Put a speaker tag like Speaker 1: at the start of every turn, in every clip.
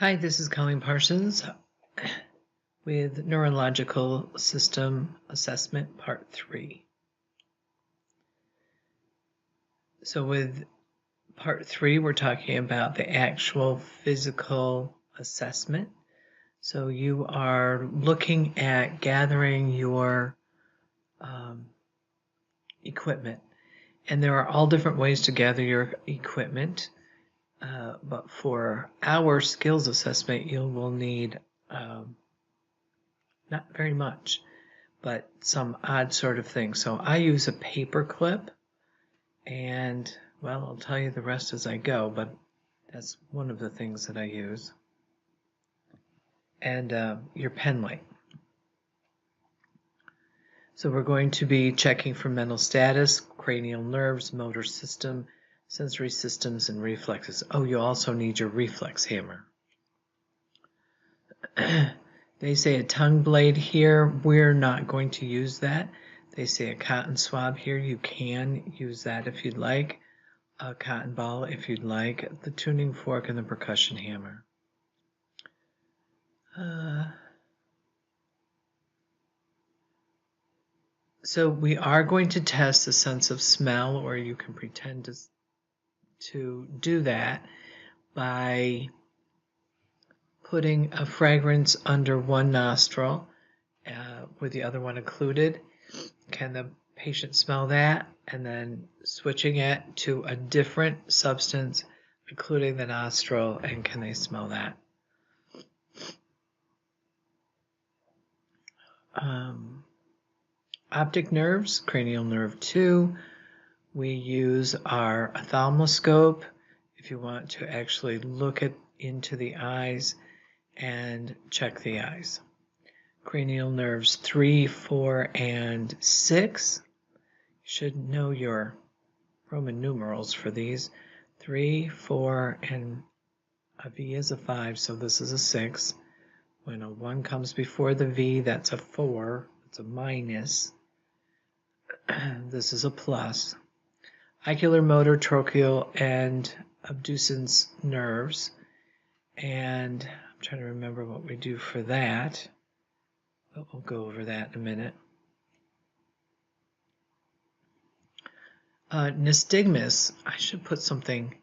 Speaker 1: Hi, this is Colleen Parsons with Neurological System Assessment Part 3. So with Part 3, we're talking about the actual physical assessment. So you are looking at gathering your equipment. And there are all different ways to gather your equipment. But for our skills assessment, you will need not very much, but some odd sort of thing. So I use a paper clip, and well, I'll tell you the rest as I go, but that's one of the things that I use. And your pen light. So we're going to be checking for mental status, cranial nerves, motor system, sensory systems, and reflexes. Oh, you also need your reflex hammer. They say a tongue blade here. We're not going to use that. They say a cotton swab here. You can use that if you'd like. A cotton ball if you'd like. The tuning fork and the percussion hammer. So we are going to test the sense of smell, or you can pretend to do that by putting a fragrance under one nostril with the other one included. Can the patient smell that? And then switching it to a different substance, including the nostril, and can they smell that? Optic nerves, cranial nerve 2. We use our ophthalmoscope if you want to actually look into the eyes and check the eyes. Cranial nerves 3, 4, and 6. You should know your Roman numerals for these. 3, 4, and a V is a 5, so this is a 6. When a 1 comes before the V, that's a 4. It's a minus. This is a plus. Oculomotor, trochlear, and abducens nerves. And I'm trying to remember what we do for that. But we'll go over that in a minute. Nystagmus, I should put something,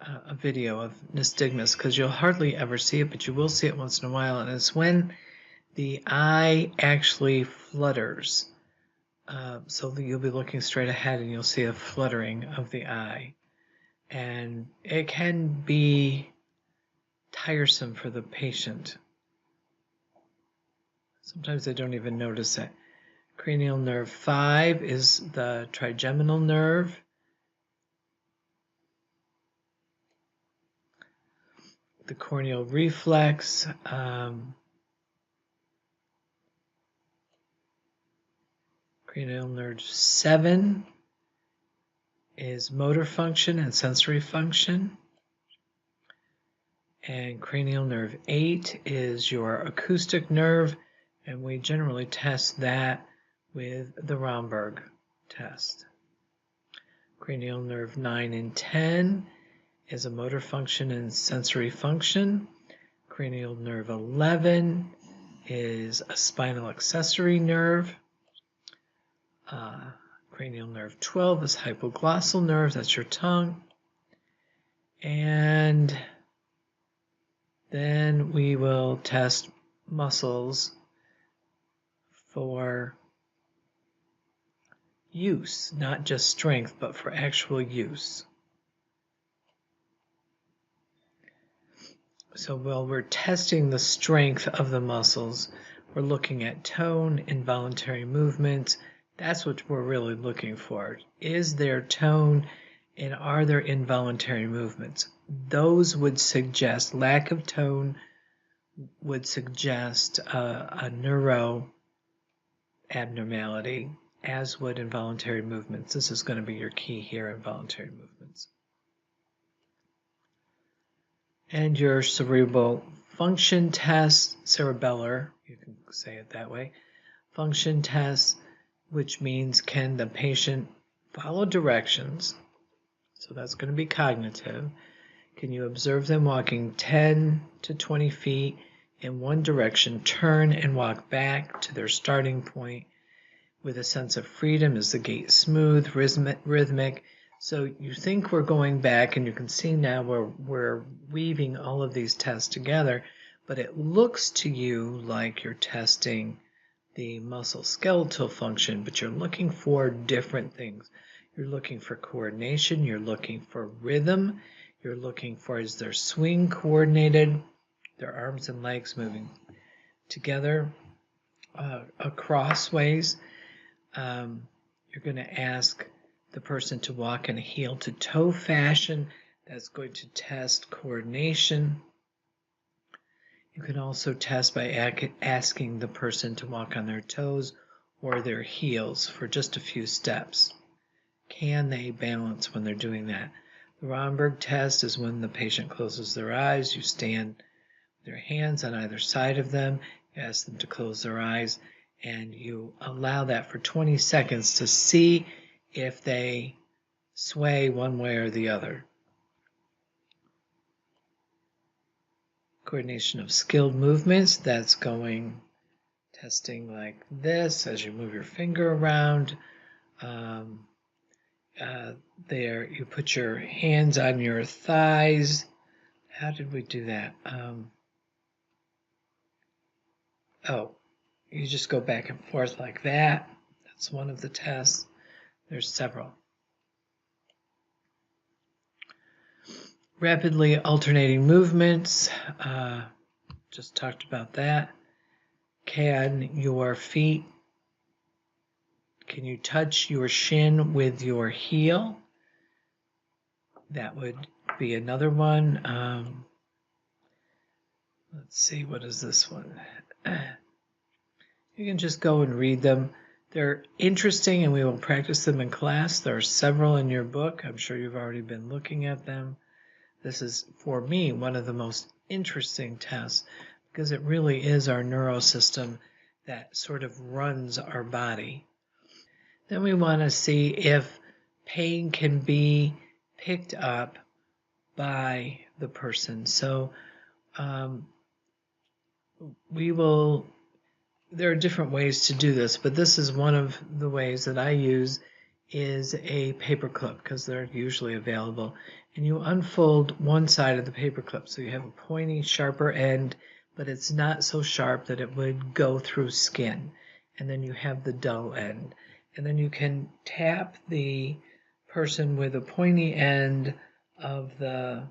Speaker 1: a video of nystagmus, because you'll hardly ever see it, but you will see it once in a while. And it's when the eye actually flutters. So you'll be looking straight ahead and you'll see a fluttering of the eye. And it can be tiresome for the patient. Sometimes they don't even notice it. Cranial nerve 5 is the trigeminal nerve. The corneal reflex. Cranial nerve 7 is motor function and sensory function. And cranial nerve 8 is your acoustic nerve, and we generally test that with the Romberg test. Cranial nerve 9 and 10 is a motor function and sensory function. Cranial nerve 11 is a spinal accessory nerve. Cranial nerve 12 is hypoglossal nerve, that's your tongue. And then we will test muscles for use, not just strength, but for actual use. So while we're testing the strength of the muscles, we're looking at tone, involuntary movements. That's what we're really looking for. Is there tone and are there involuntary movements? Those would suggest, lack of tone would suggest a neuro abnormality, as would involuntary movements. This is going to be your key here, involuntary movements. And your cerebral function test, cerebellar, you can say it that way, function test, which means can the patient follow directions? So that's going to be cognitive. Can you observe them walking 10 to 20 feet in one direction, turn and walk back to their starting point with a sense of freedom? Is the gait smooth, rhythmic? So you think we're going back, and you can see now we're weaving all of these tests together, but it looks to you like you're testing the muscle skeletal function, but you're looking for different things. You're looking for coordination, you're looking for rhythm, you're looking for, is their swing coordinated, their arms and legs moving together crossways. You're going to ask the person to walk in a heel to toe fashion. That's going to test coordination. You can also test by asking the person to walk on their toes or their heels for just a few steps. Can they balance when they're doing that? The Romberg test is when the patient closes their eyes. You stand with your hands on either side of them, you ask them to close their eyes, and you allow that for 20 seconds to see if they sway one way or the other. Coordination of skilled movements, that's going, testing like this as you move your finger around. There, you put your hands on your thighs. How did we do that? You just go back and forth like that. That's one of the tests. There's several. Rapidly alternating movements, just talked about that. Can your feet, can you touch your shin with your heel? That would be another one. Let's see, what is this one? You can just go and read them. They're interesting, and we will practice them in class. There are several in your book. I'm sure you've already been looking at them. This is, for me, one of the most interesting tests because it really is our neurosystem that sort of runs our body. Then we want to see if pain can be picked up by the person. So there are different ways to do this, but this is one of the ways that I use is a paper clip because they're usually available. And you unfold one side of the paper clip. So you have a pointy, sharper end, but it's not so sharp that it would go through skin. And then you have the dull end. And then you can tap the person with a pointy end of the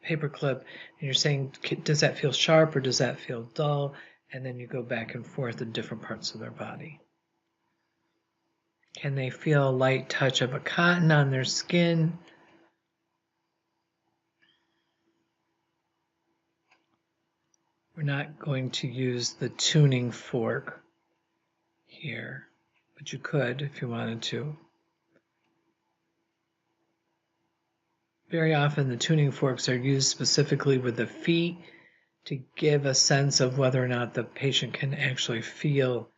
Speaker 1: paper clip. And you're saying, does that feel sharp or does that feel dull? And then you go back and forth in different parts of their body. Can they feel a light touch of a cotton on their skin? We're not going to use the tuning fork here, but you could if you wanted to. Very often the tuning forks are used specifically with the feet to give a sense of whether or not the patient can actually feel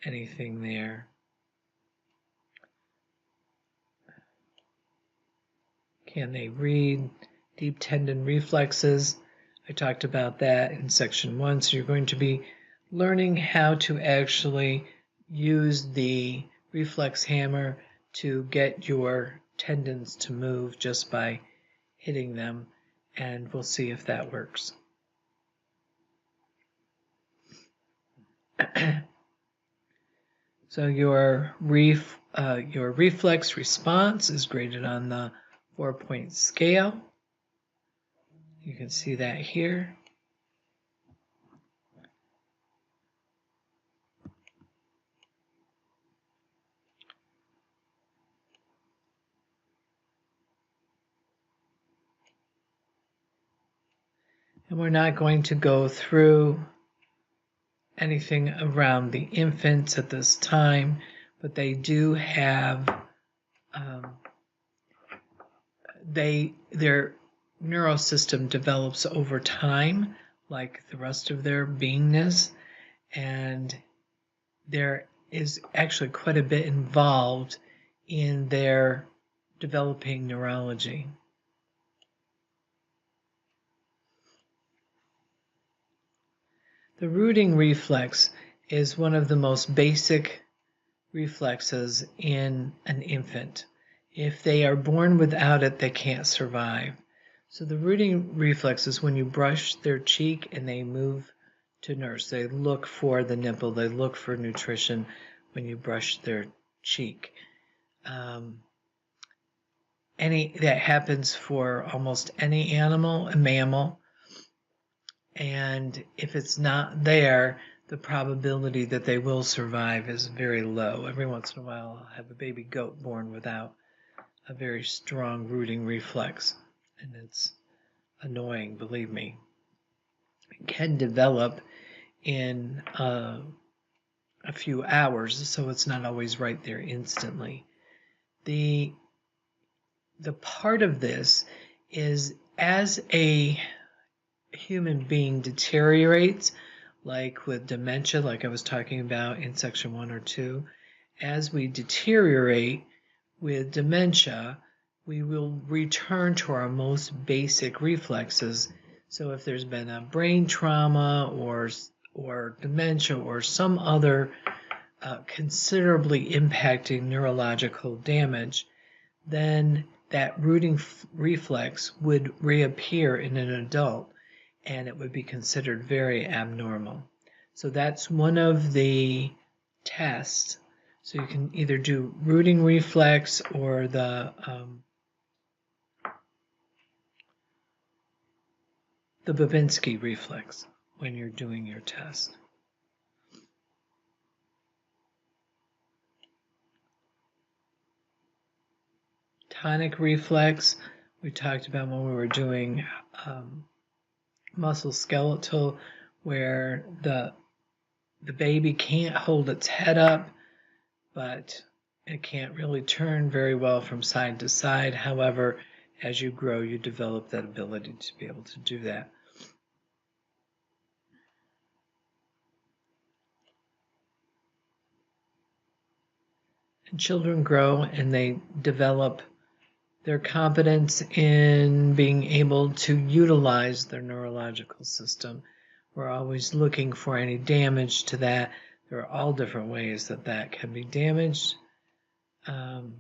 Speaker 1: anything there. Can they read deep tendon reflexes? I talked about that in section 1. So you're going to be learning how to actually use the reflex hammer to get your tendons to move just by hitting them, and we'll see if that works. So your reflex response is graded on the 4-point scale. You can see that here. And we're not going to go through anything around the infants at this time, but they do have their neurosystem develops over time, like the rest of their beingness, and there is actually quite a bit involved in their developing neurology. The rooting reflex is one of the most basic reflexes in an infant. If they are born without it, they can't survive. So the rooting reflex is when you brush their cheek and they move to nurse. They look for the nipple, they look for nutrition when you brush their cheek. That happens for almost any animal, a mammal, and if it's not there, the probability that they will survive is very low. Every once in a while, I'll have a baby goat born without a very strong rooting reflex, and it's annoying, believe me. It can develop in a few hours, so it's not always right there instantly. The part of this is as a human being deteriorates, like with dementia, like I was talking about in section 1 or 2, as we deteriorate with dementia, we will return to our most basic reflexes. So if there's been a brain trauma or dementia or some other considerably impacting neurological damage, then that rooting reflex would reappear in an adult, and it would be considered very abnormal. So that's one of the tests. So you can either do rooting reflex or the Babinski reflex when you're doing your test. Tonic reflex, we talked about when we were doing musculoskeletal, where the baby can't hold its head up, but it can't really turn very well from side to side. However, as you grow, you develop that ability to be able to do that. And children grow and they develop their competence in being able to utilize their neurological system. We're always looking for any damage to that. There are all different ways that that can be damaged. And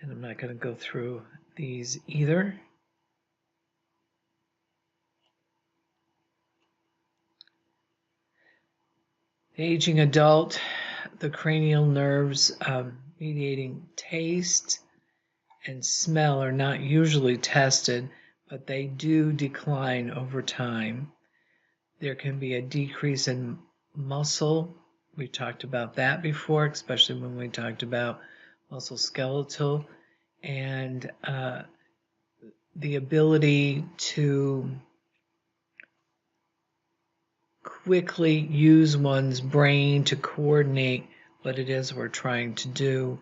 Speaker 1: I'm not going to go through these either. The aging adult, the cranial nerves mediating taste and smell are not usually tested, but they do decline over time. There can be a decrease in muscle. We talked about that before, especially when we talked about musculoskeletal, and the ability to quickly use one's brain to coordinate what it is we're trying to do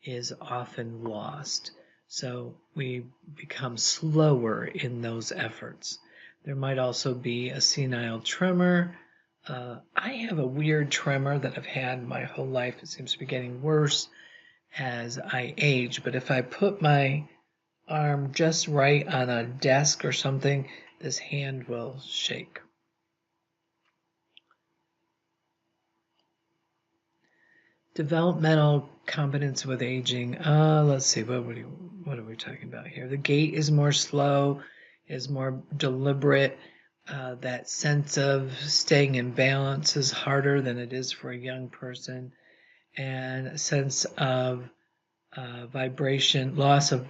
Speaker 1: is often lost. So we become slower in those efforts. There might also be a senile tremor. I have a weird tremor that I've had my whole life. It seems to be getting worse as I age, but if I put my arm just right on a desk or something, this hand will shake. Developmental competence with aging. Let's see, what are we talking about here? The gait is more slow, is more deliberate. That sense of staying in balance is harder than it is for a young person. And a sense of vibration, loss of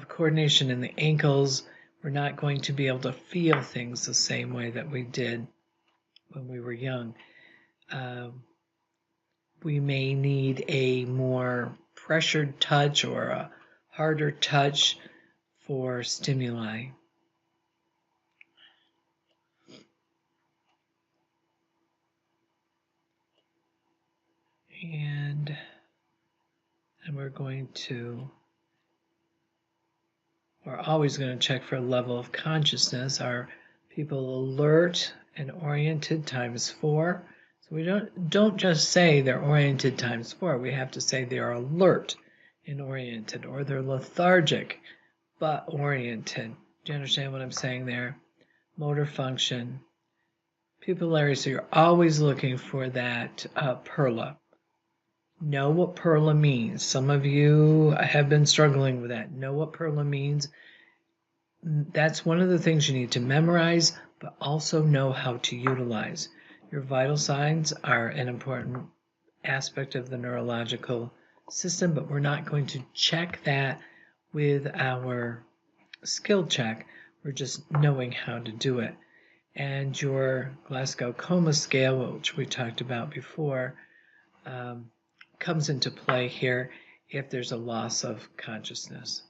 Speaker 1: coordination in the ankles. We're not going to be able to feel things the same way that we did when we were young. We may need a more pressured touch or a harder touch for stimuli. And we're always going to check for a level of consciousness. Are people alert and oriented ×4? So we don't just say they're oriented ×4. We have to say they are alert and oriented, or they're lethargic but oriented. Do you understand what I'm saying there? motor function, pupillary, so you're always looking for that perla. Know what perla means. Some of you have been struggling with that. Know what perla means. That's one of the things you need to memorize, but also know how to utilize. Your vital signs are an important aspect of the neurological system, but we're not going to check that with our skill check. We're just knowing how to do it. And your Glasgow Coma Scale, which we talked about before, comes into play here if there's a loss of consciousness.